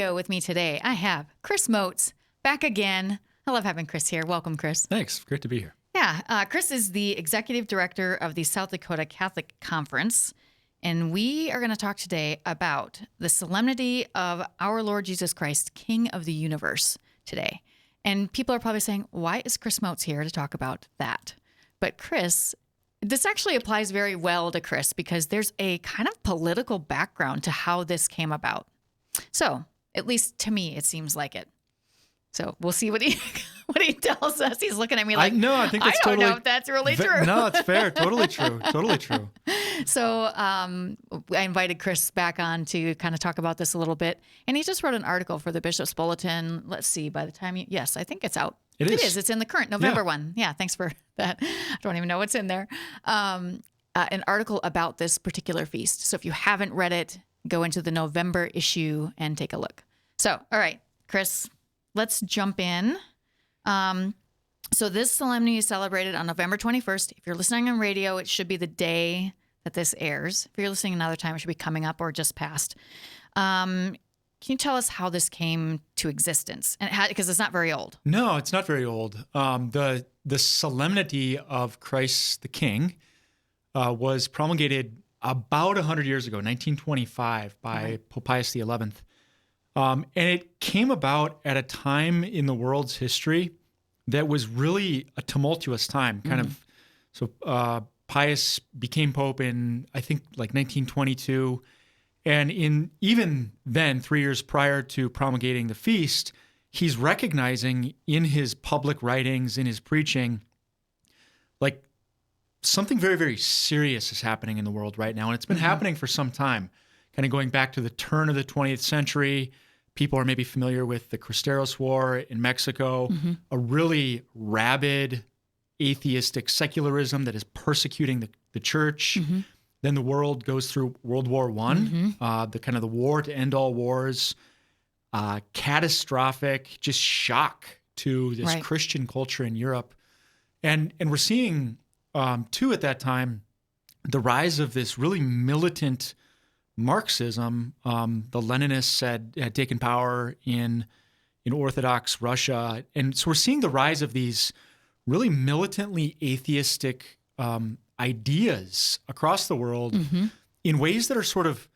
studio with me today, I have Chris Motz back again. I love having Chris here. Welcome, Chris. Thanks. Great to be here. Yeah, Chris is the executive director of the South Dakota Catholic Conference, and we are going to talk today about the solemnity of our Lord Jesus Christ, King of the universe, today. And people are probably saying, why is Chris Motz here to talk about that? But Chris, this actually applies very well to Chris because there's a kind of political background to how this came about. So, at least to me, it seems like it. So we'll see what he tells us. He's looking at me like, I think that's I don't totally, know if that's really true. No, it's fair. Totally true. Totally true. So I invited Chris back on to kind of talk about this a little bit. And he just wrote an article for the Bishop's Bulletin. Let's see, by the time yes, I think it's out. It is. It's in the current November one. Yeah, thanks for that. I don't even know what's in there. An article about this particular feast. So if you haven't read it, go into the November issue and take a look. So, all right, Chris, let's jump in. So this solemnity is celebrated on November 21st. If you're listening on radio, it should be the day that this airs. If you're listening another time, it should be coming up or just past. Can you tell us how this came to existence? And because it's not very old. No, it's not very old. The solemnity of Christ the King was promulgated about 100 years ago, 1925, by Pope Pius XI. And it came about at a time in the world's history that was really a tumultuous time. So Pius became Pope in, I think, like 1922. And even then, 3 years prior to promulgating the feast, he's recognizing in his public writings, in his preaching, like something very, very serious is happening in the world right now. And it's been happening for some time, kind of going back to the turn of the 20th century. People are maybe familiar with the Cristeros War in Mexico, a really rabid atheistic secularism that is persecuting the church. Then the world goes through World War I, the war to end all wars, catastrophic, just shock to this Christian culture in Europe. And we're seeing, too, at that time, the rise of this really militant Marxism. The Leninists had taken power in Orthodox Russia. And so we're seeing the rise of these really militantly atheistic ideas across the world in ways that are sort of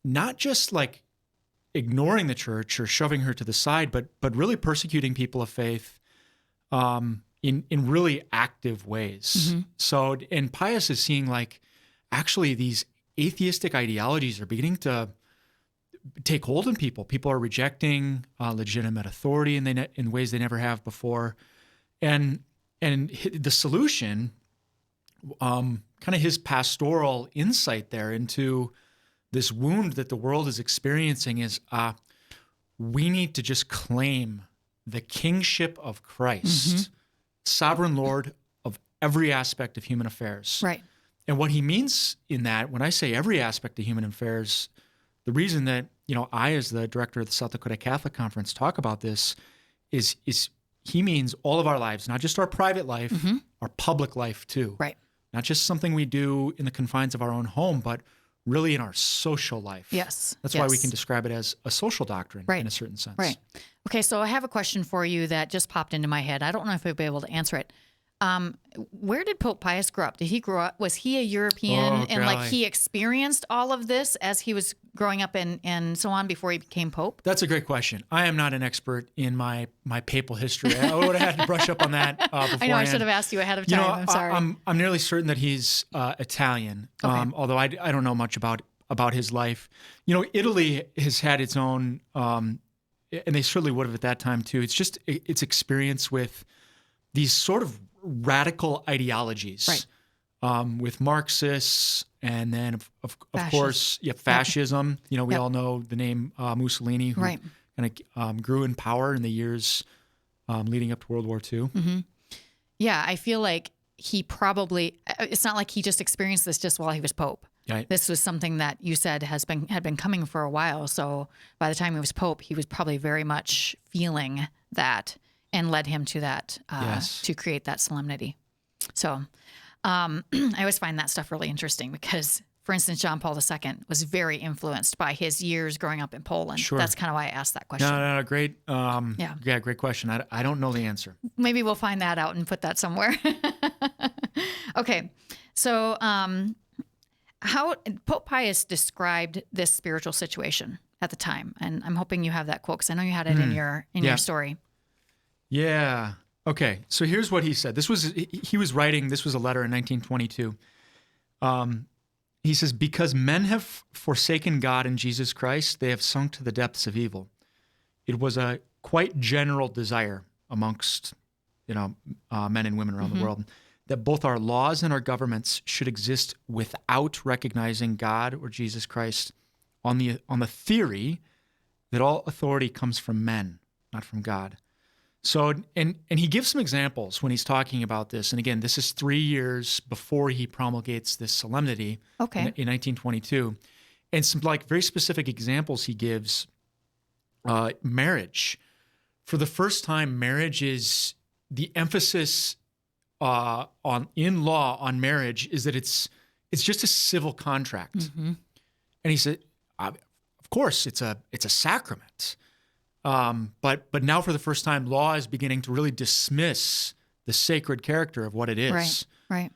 not just like ignoring the church or shoving her to the side, but really persecuting people of faith in really active ways. So, and Pius is seeing like actually these atheistic ideologies are beginning to take hold in people. People are rejecting legitimate authority in ways they never have before. And the solution, kind of his pastoral insight there into this wound that the world is experiencing is we need to just claim the kingship of Christ, sovereign Lord of every aspect of human affairs. Right. And what he means in that, when I say every aspect of human affairs, the reason that, I, as the director of the South Dakota Catholic Conference, talk about this is he means all of our lives, not just our private life, our public life too. Right. Not just something we do in the confines of our own home, but really in our social life. Yes. That's why we can describe it as a social doctrine in a certain sense. Right. Okay, so I have a question for you that just popped into my head. I don't know if I'll be able to answer it. Where did Pope Pius grow up? Did he grow up? Was he a European and he experienced all of this as he was growing up and so on before he became Pope? That's a great question. I am not an expert in my papal history. I would have had to brush up on that beforehand. I know I should have asked you ahead of time. I'm sorry. I'm nearly certain that he's Italian, although I don't know much about his life. Italy has had its own, and they certainly would have at that time too. It's just its experience with these sort of radical ideologies, with Marxists, and then of course, fascism. We all know the name Mussolini, who kind of grew in power in the years leading up to World War II. Yeah, I feel like he probably. It's not like he just experienced this just while he was Pope. Right. This was something that you said had been coming for a while. So by the time he was Pope, he was probably very much feeling that. And led him to that, to create that solemnity. So I always find that stuff really interesting because for instance, John Paul II was very influenced by his years growing up in Poland. Sure. That's kind of why I asked that question. No, great. Yeah, great question. I don't know the answer. Maybe we'll find that out and put that somewhere. Okay. So how Pope Pius described this spiritual situation at the time, and I'm hoping you have that quote because I know you had it in your story. Yeah. Okay. So here's what he said. This was a letter in 1922. He says, because men have forsaken God and Jesus Christ, they have sunk to the depths of evil. It was a quite general desire amongst, men and women around the world that both our laws and our governments should exist without recognizing God or Jesus Christ on the theory that all authority comes from men, not from God. So, and he gives some examples when he's talking about this. And again, this is 3 years before he promulgates this solemnity in 1922. And some very specific examples he gives. Marriage. For the first time, marriage is the emphasis in law on marriage is that it's just a civil contract. Mm-hmm. And he said, of course, it's a sacrament. But now for the first time, law is beginning to really dismiss the sacred character of what it is. Right.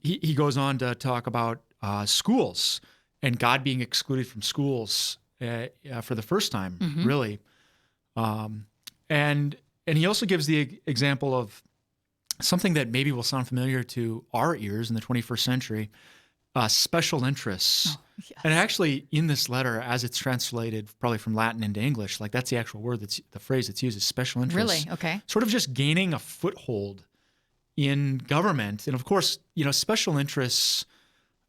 He goes on to talk about schools and God being excluded from schools for the first time, really. And he also gives the example of something that maybe will sound familiar to our ears in the 21st century, special interests. Oh, yes. And actually, in this letter, as it's translated probably from Latin into English, that's the actual word, the phrase that's used is special interests. Really? Okay. Sort of just gaining a foothold in government. And of course, special interests,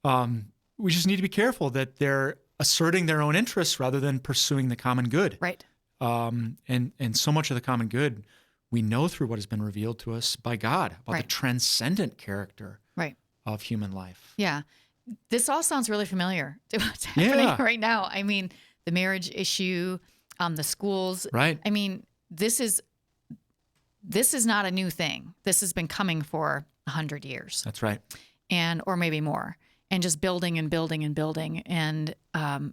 we just need to be careful that they're asserting their own interests rather than pursuing the common good. Right. And so much of the common good we know through what has been revealed to us by God about the transcendent character of human life. Yeah. This all sounds really familiar to what's happening right now. I mean, the marriage issue, the schools. Right. I mean, this is not a new thing. This has been coming for 100 years. That's right. Or maybe more. And just building and building and building. And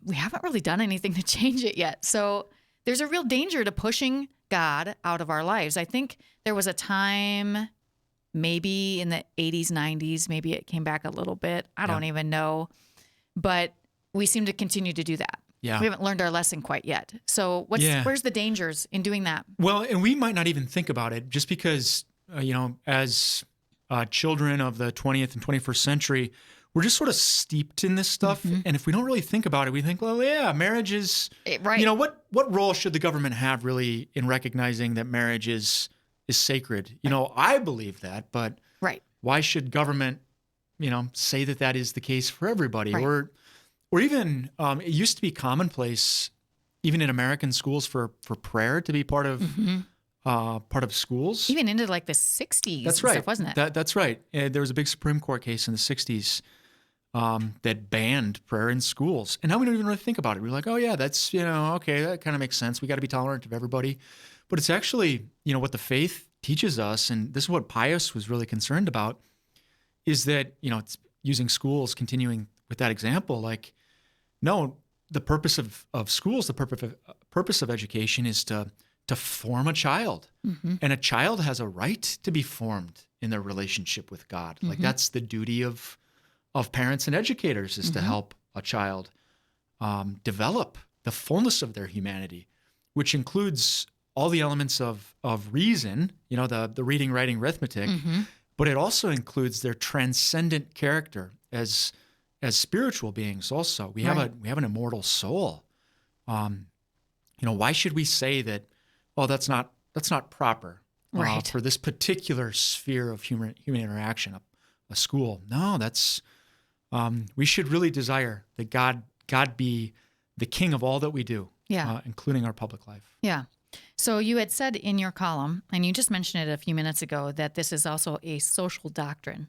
we haven't really done anything to change it yet. So there's a real danger to pushing God out of our lives. I think there was a time maybe in the 80s, 90s, maybe it came back a little bit. I don't even know. But we seem to continue to do that. Yeah. We haven't learned our lesson quite yet. So where's the dangers in doing that? Well, and we might not even think about it just because, as children of the 20th and 21st century, we're just sort of steeped in this stuff. Mm-hmm. And if we don't really think about it, we think, well, yeah, marriage is, right. What role should the government have really in recognizing that marriage is sacred? I believe that, but why should government, say that is the case for everybody? Right. Or even, it used to be commonplace, even in American schools for prayer to be part of schools. Even into the 60s. That's right. Stuff, wasn't it? That's right. There was a big Supreme Court case in the 60s that banned prayer in schools. And now we don't even really think about it. We're like, oh yeah, that's, okay, that kind of makes sense. We got to be tolerant of everybody. But it's actually, what the faith teaches us, and this is what Pius was really concerned about, is that, it's using schools, continuing with that example, no, the purpose of schools, the purpose of education is to form a child. Mm-hmm. And a child has a right to be formed in their relationship with God. Mm-hmm. That's the duty of parents and educators is to help a child develop the fullness of their humanity, which includes all the elements of reason, the reading, writing, arithmetic, but it also includes their transcendent character as spiritual beings also. We have an immortal soul. Why should we say that, well, that's not proper for this particular sphere of human interaction, a school? No, that's we should really desire that God be the king of all that we do, including our public life. Yeah. So you had said in your column, and you just mentioned it a few minutes ago, that this is also a social doctrine.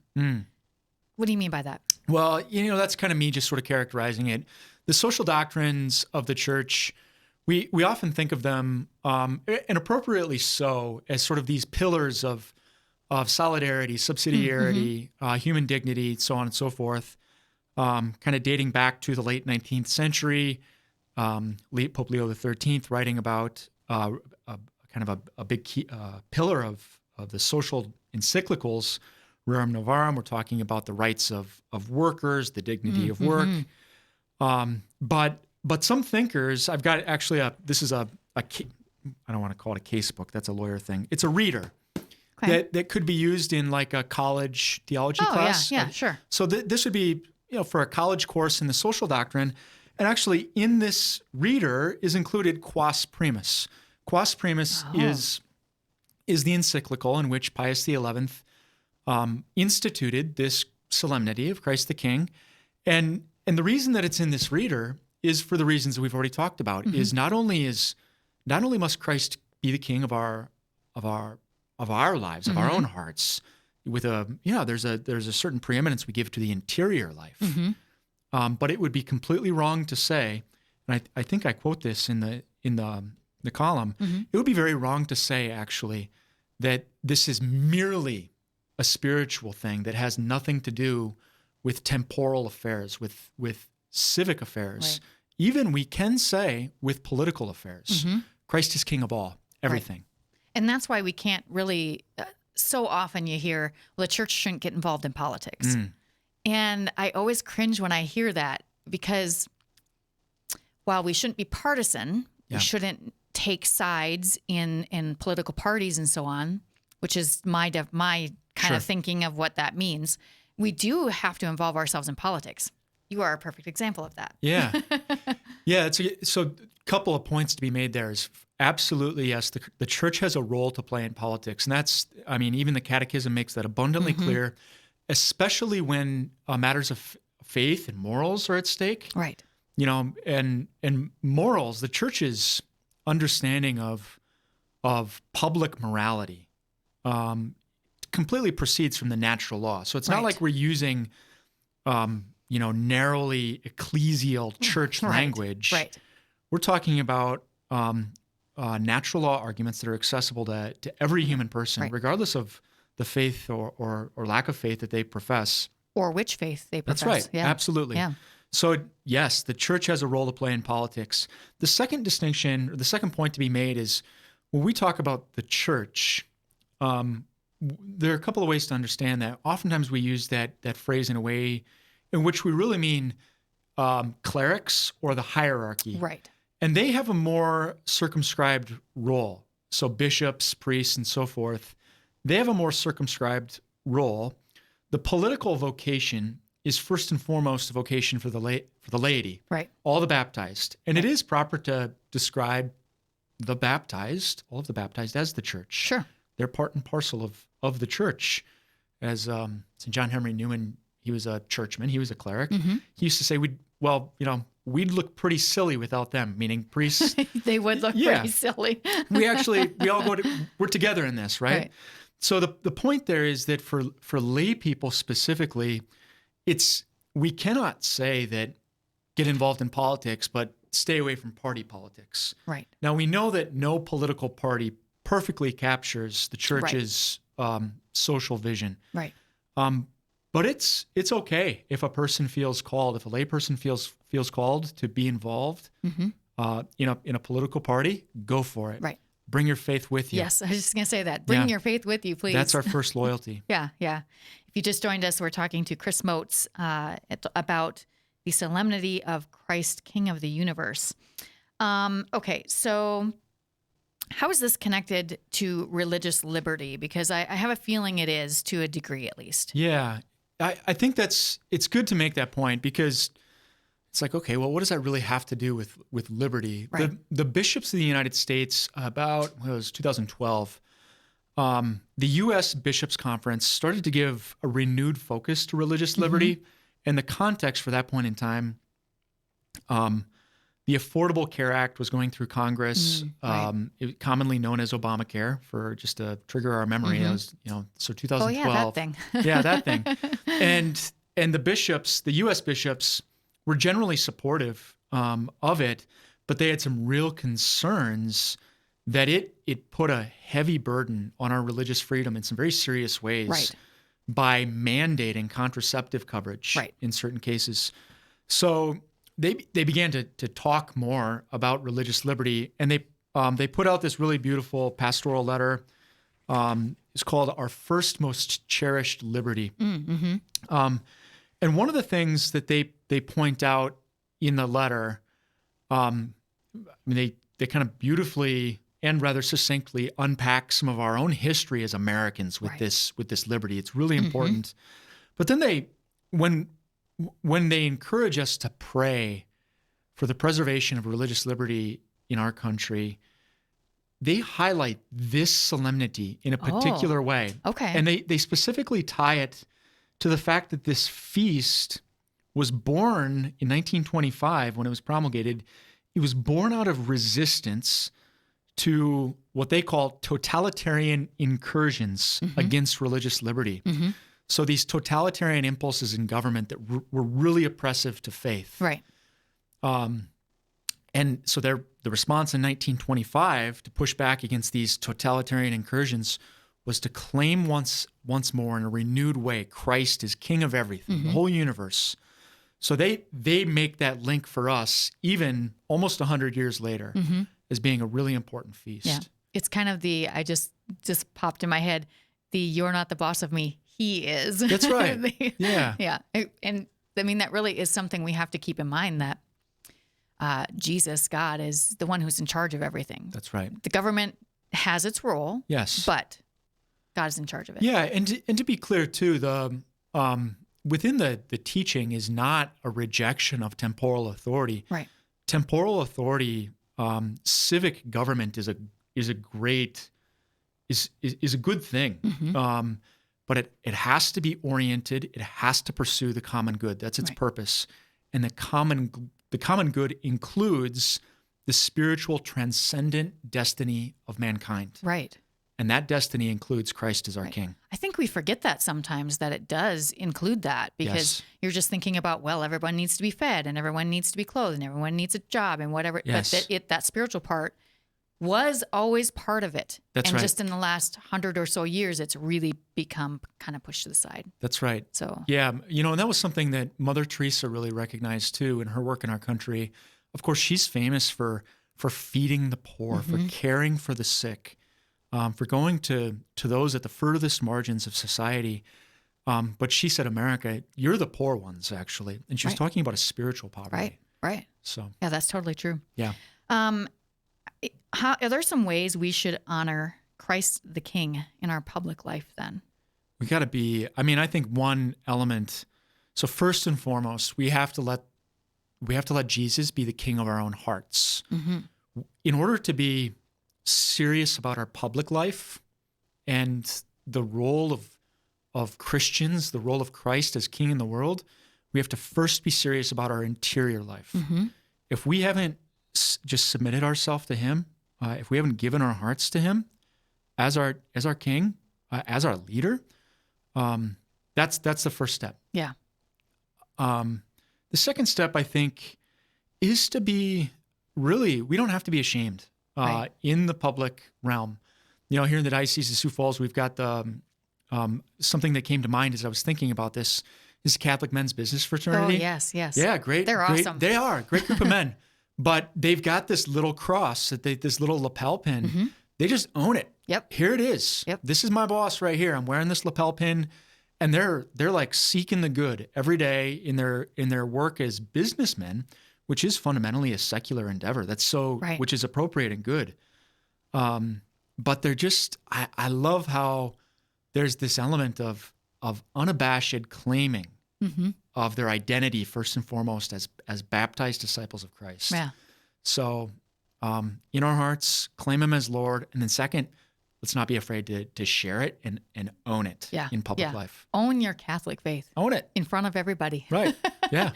What do you mean by that? Well, that's kind of me just sort of characterizing it. The social doctrines of the church, we often think of them, and appropriately so, as sort of these pillars of solidarity, subsidiarity, human dignity, so on and so forth. kind of dating back to the late 19th century. Pope Leo XIII writing about kind of a big key, pillar of the social encyclicals, Rerum Novarum. We're talking about the rights of workers, the dignity of work. But some thinkers, I've got actually this is I don't want to call it a case book. That's a lawyer thing. It's a reader that could be used in like a college theology class. Yeah, sure. So this would be, for a college course in the social doctrine. And actually in this reader is included Quas Primus. Quas Primus is the encyclical in which Pius XI instituted this solemnity of Christ the King. And the reason that it's in this reader is for the reasons that we've already talked about. Is not only must Christ be the King of our lives, of our own hearts, with there's a certain preeminence we give to the interior life. But it would be completely wrong to say, and I think I quote this in the column. It would be very wrong to say actually that this is merely a spiritual thing that has nothing to do with temporal affairs, with civic affairs. Right. Even we can say with political affairs. Christ is King of all, everything. Right. And that's why we can't really, so often you hear, well, the church shouldn't get involved in politics. And I always cringe when I hear that, because while we shouldn't be partisan, we shouldn't take sides in political parties and so on, which is my kind of thinking of what that means. We do have to involve ourselves in politics. You are a perfect example of that. Yeah. So a couple of points to be made there is absolutely, yes, the church has a role to play in politics. And that's, even the Catechism makes that abundantly clear, especially when matters of faith and morals are at stake. Right. And morals, the church's understanding of public morality completely proceeds from the natural law. So it's not like we're using narrowly ecclesial church language. Right. We're talking about natural law arguments that are accessible to every human person, regardless of the faith or lack of faith that they profess. Or which faith they profess. That's right. Yeah. Absolutely. Yeah. So yes, the church has a role to play in politics. The second distinction, or the second point to be made is when we talk about the church, there are a couple of ways to understand that. Oftentimes we use that phrase in a way in which we really mean clerics or the hierarchy. Right. And they have a more circumscribed role. So bishops, priests, and so forth, they have a more circumscribed role. The political vocation is first and foremost a vocation for the laity. Right. All the baptized. And it is proper to describe all of the baptized as the church. Sure. They're part and parcel of the church. As St. John Henry Newman, he was a churchman, he was a cleric. He used to say, we'd look pretty silly without them, meaning priests. They would look pretty silly. we're together in this, right? So the point there is that for lay people specifically, we cannot say that get involved in politics, but stay away from party politics. Right. Now we know that no political party perfectly captures the church's social vision. Right. But it's okay if a person feels called, if a lay person feels called to be involved in a political party, go for it. Right. Bring your faith with you. Yes, I was just going to say that. Bring your faith with you, please. That's our first loyalty. Yeah. If you just joined us, we're talking to Chris Motz about the Solemnity of Christ, King of the Universe. Okay, so how is this connected to religious liberty? Because I have a feeling it is, to a degree at least. Yeah, I think it's good to make that point, because it's like, okay, well, what does that really have to do with liberty? Right. The bishops of the United States, about, it was 2012, the U.S. Bishops' Conference started to give a renewed focus to religious liberty. And the context for that point in time, the Affordable Care Act was going through Congress, it was commonly known as Obamacare, for just to trigger our memory. It was, so 2012. Oh, yeah, that thing. Yeah, that thing. And the bishops, the U.S. bishops, were generally supportive of it, but they had some real concerns that it put a heavy burden on our religious freedom in some very serious ways. by mandating contraceptive coverage in certain cases. So they began to talk more about religious liberty, and they put out this really beautiful pastoral letter. It's called "Our First Most Cherished Liberty." And one of the things that they point out in the letter, they kind of beautifully and rather succinctly unpack some of our own history as Americans with this liberty. It's really important. But then when they encourage us to pray for the preservation of religious liberty in our country, they highlight this solemnity in a particular way. Okay. And they specifically tie it to the fact that this feast was born in 1925 when it was promulgated. It was born out of resistance to what they call totalitarian incursions against religious liberty. So these totalitarian impulses in government that were really oppressive to faith. Right. And so the response in 1925 to push back against these totalitarian incursions was to claim once more in a renewed way Christ is King of everything, the whole universe. So they make that link for us even almost 100 years later as being a really important feast. Yeah. It's kind of I just popped in my head, "You're not the boss of me, he is." That's right. Yeah. Yeah. And I mean, that really is something we have to keep in mind, that Jesus, God, is the one who's in charge of everything. That's right. The government has its role. Yes. But God is in charge of it. Yeah. And to be clear too, within the teaching is not a rejection of temporal authority. Right. Temporal authority, civic government is a good thing. But it has to be oriented. It has to pursue the common good. That's its purpose. And the common good includes the spiritual transcendent destiny of mankind. Right. And that destiny includes Christ as our King. I think we forget that sometimes, that it does include that, because you're just thinking about, well, everyone needs to be fed and everyone needs to be clothed and everyone needs a job and whatever. Yes. But that spiritual part was always part of it. That's and right. just in the last 100 or so years, it's really become kind of pushed to the side. That's right. So yeah, and that was something that Mother Teresa really recognized too in her work in our country. Of course, she's famous for feeding the poor, for caring for the sick, for going to those at the furthest margins of society. But she said, "America, you're the poor ones, actually." And she was talking about a spiritual poverty. Right. So yeah, that's totally true. Yeah. Are there some ways we should honor Christ the King in our public life then? We got to be, I think one element, so first and foremost, we have to let Jesus be the King of our own hearts. In order to be serious about our public life and the role of Christians, the role of Christ as King in the world, we have to first be serious about our interior life. If we haven't just submitted ourselves to Him, if we haven't given our hearts to Him as our King, as our leader, that's the first step. Yeah. The second step, I think, is to be we don't have to be ashamed in the public realm. Here in the Diocese of Sioux Falls, we've got something that came to mind as I was thinking about this is Catholic Men's Business Fraternity. Oh, yes. Yeah, great. They're awesome. They are a great group of men. But they've got this little cross, this little lapel pin. They just own it. Yep. Here it is. Yep. This is my boss right here. I'm wearing this lapel pin. And they're like seeking the good every day in their work as businessmen, which is fundamentally a secular endeavor. That's which is appropriate and good. But they're just, I love how there's this element of unabashed claiming of their identity first and foremost as baptized disciples of Christ. Yeah. So in our hearts, claim Him as Lord. And then second, let's not be afraid to share it and own it in public life. Own your Catholic faith. Own it. In front of everybody. Right. Yeah.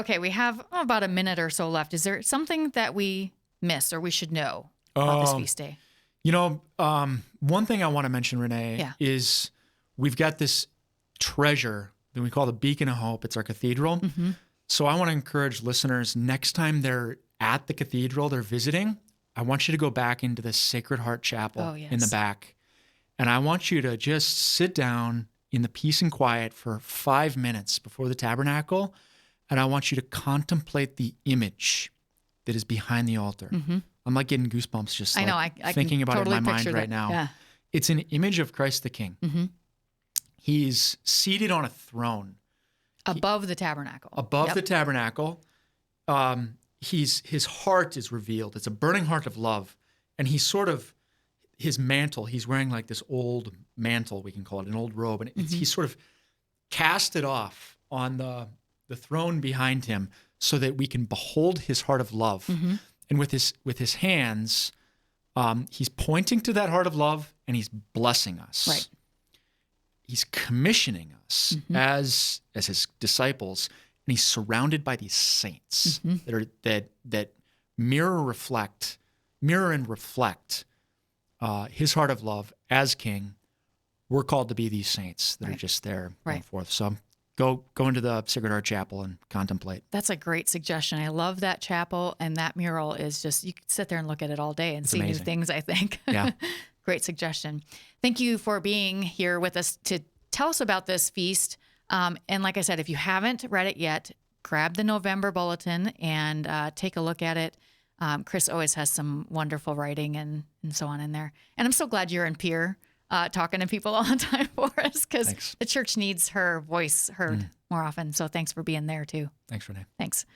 Okay, we have about a minute or so left. Is there something that we miss or we should know about this feast day? One thing I want to mention, Renee, is we've got this treasure that we call the Beacon of Hope. It's our cathedral. So I want to encourage listeners, next time they're at the cathedral, they're visiting, I want you to go back into the Sacred Heart Chapel in the back. And I want you to just sit down in the peace and quiet for 5 minutes before the tabernacle, and I want you to contemplate the image that is behind the altar. Mm-hmm. I'm like getting goosebumps just I know, like I thinking can about totally it in my picture mind right that. now. Yeah. It's an image of Christ the King. Mm-hmm. He's seated on a throne. Above the tabernacle. Above the tabernacle. His heart is revealed. It's a burning heart of love. And he's sort of, his mantle, he's wearing like this old mantle, we can call it, an old robe. And he's sort of cast it off on the throne behind him so that we can behold his heart of love. Mm-hmm. And with his hands, he's pointing to that heart of love and he's blessing us. Right. He's commissioning us as his disciples, and he's surrounded by these saints that mirror and reflect his heart of love as King. We're called to be these saints that are just there going forth. So go into the Sacred Heart Chapel and contemplate. That's a great suggestion. I love that chapel, and that mural is just, you could sit there and look at it all day and see amazing. new things, I think. Yeah. Great suggestion. Thank you for being here with us to tell us about this feast. And like I said, if you haven't read it yet, grab the November bulletin and take a look at it. Chris always has some wonderful writing and so on in there. And I'm so glad you're in Pierre talking to people all the time for us, because the church needs her voice heard more often. So thanks for being there too. Thanks, Renee. Thanks.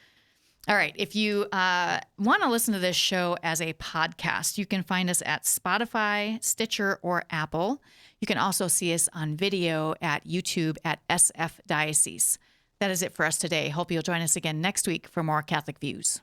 All right. If you want to listen to this show as a podcast, you can find us at Spotify, Stitcher, or Apple. You can also see us on video at YouTube at SF Diocese. That is it for us today. Hope you'll join us again next week for more Catholic Views.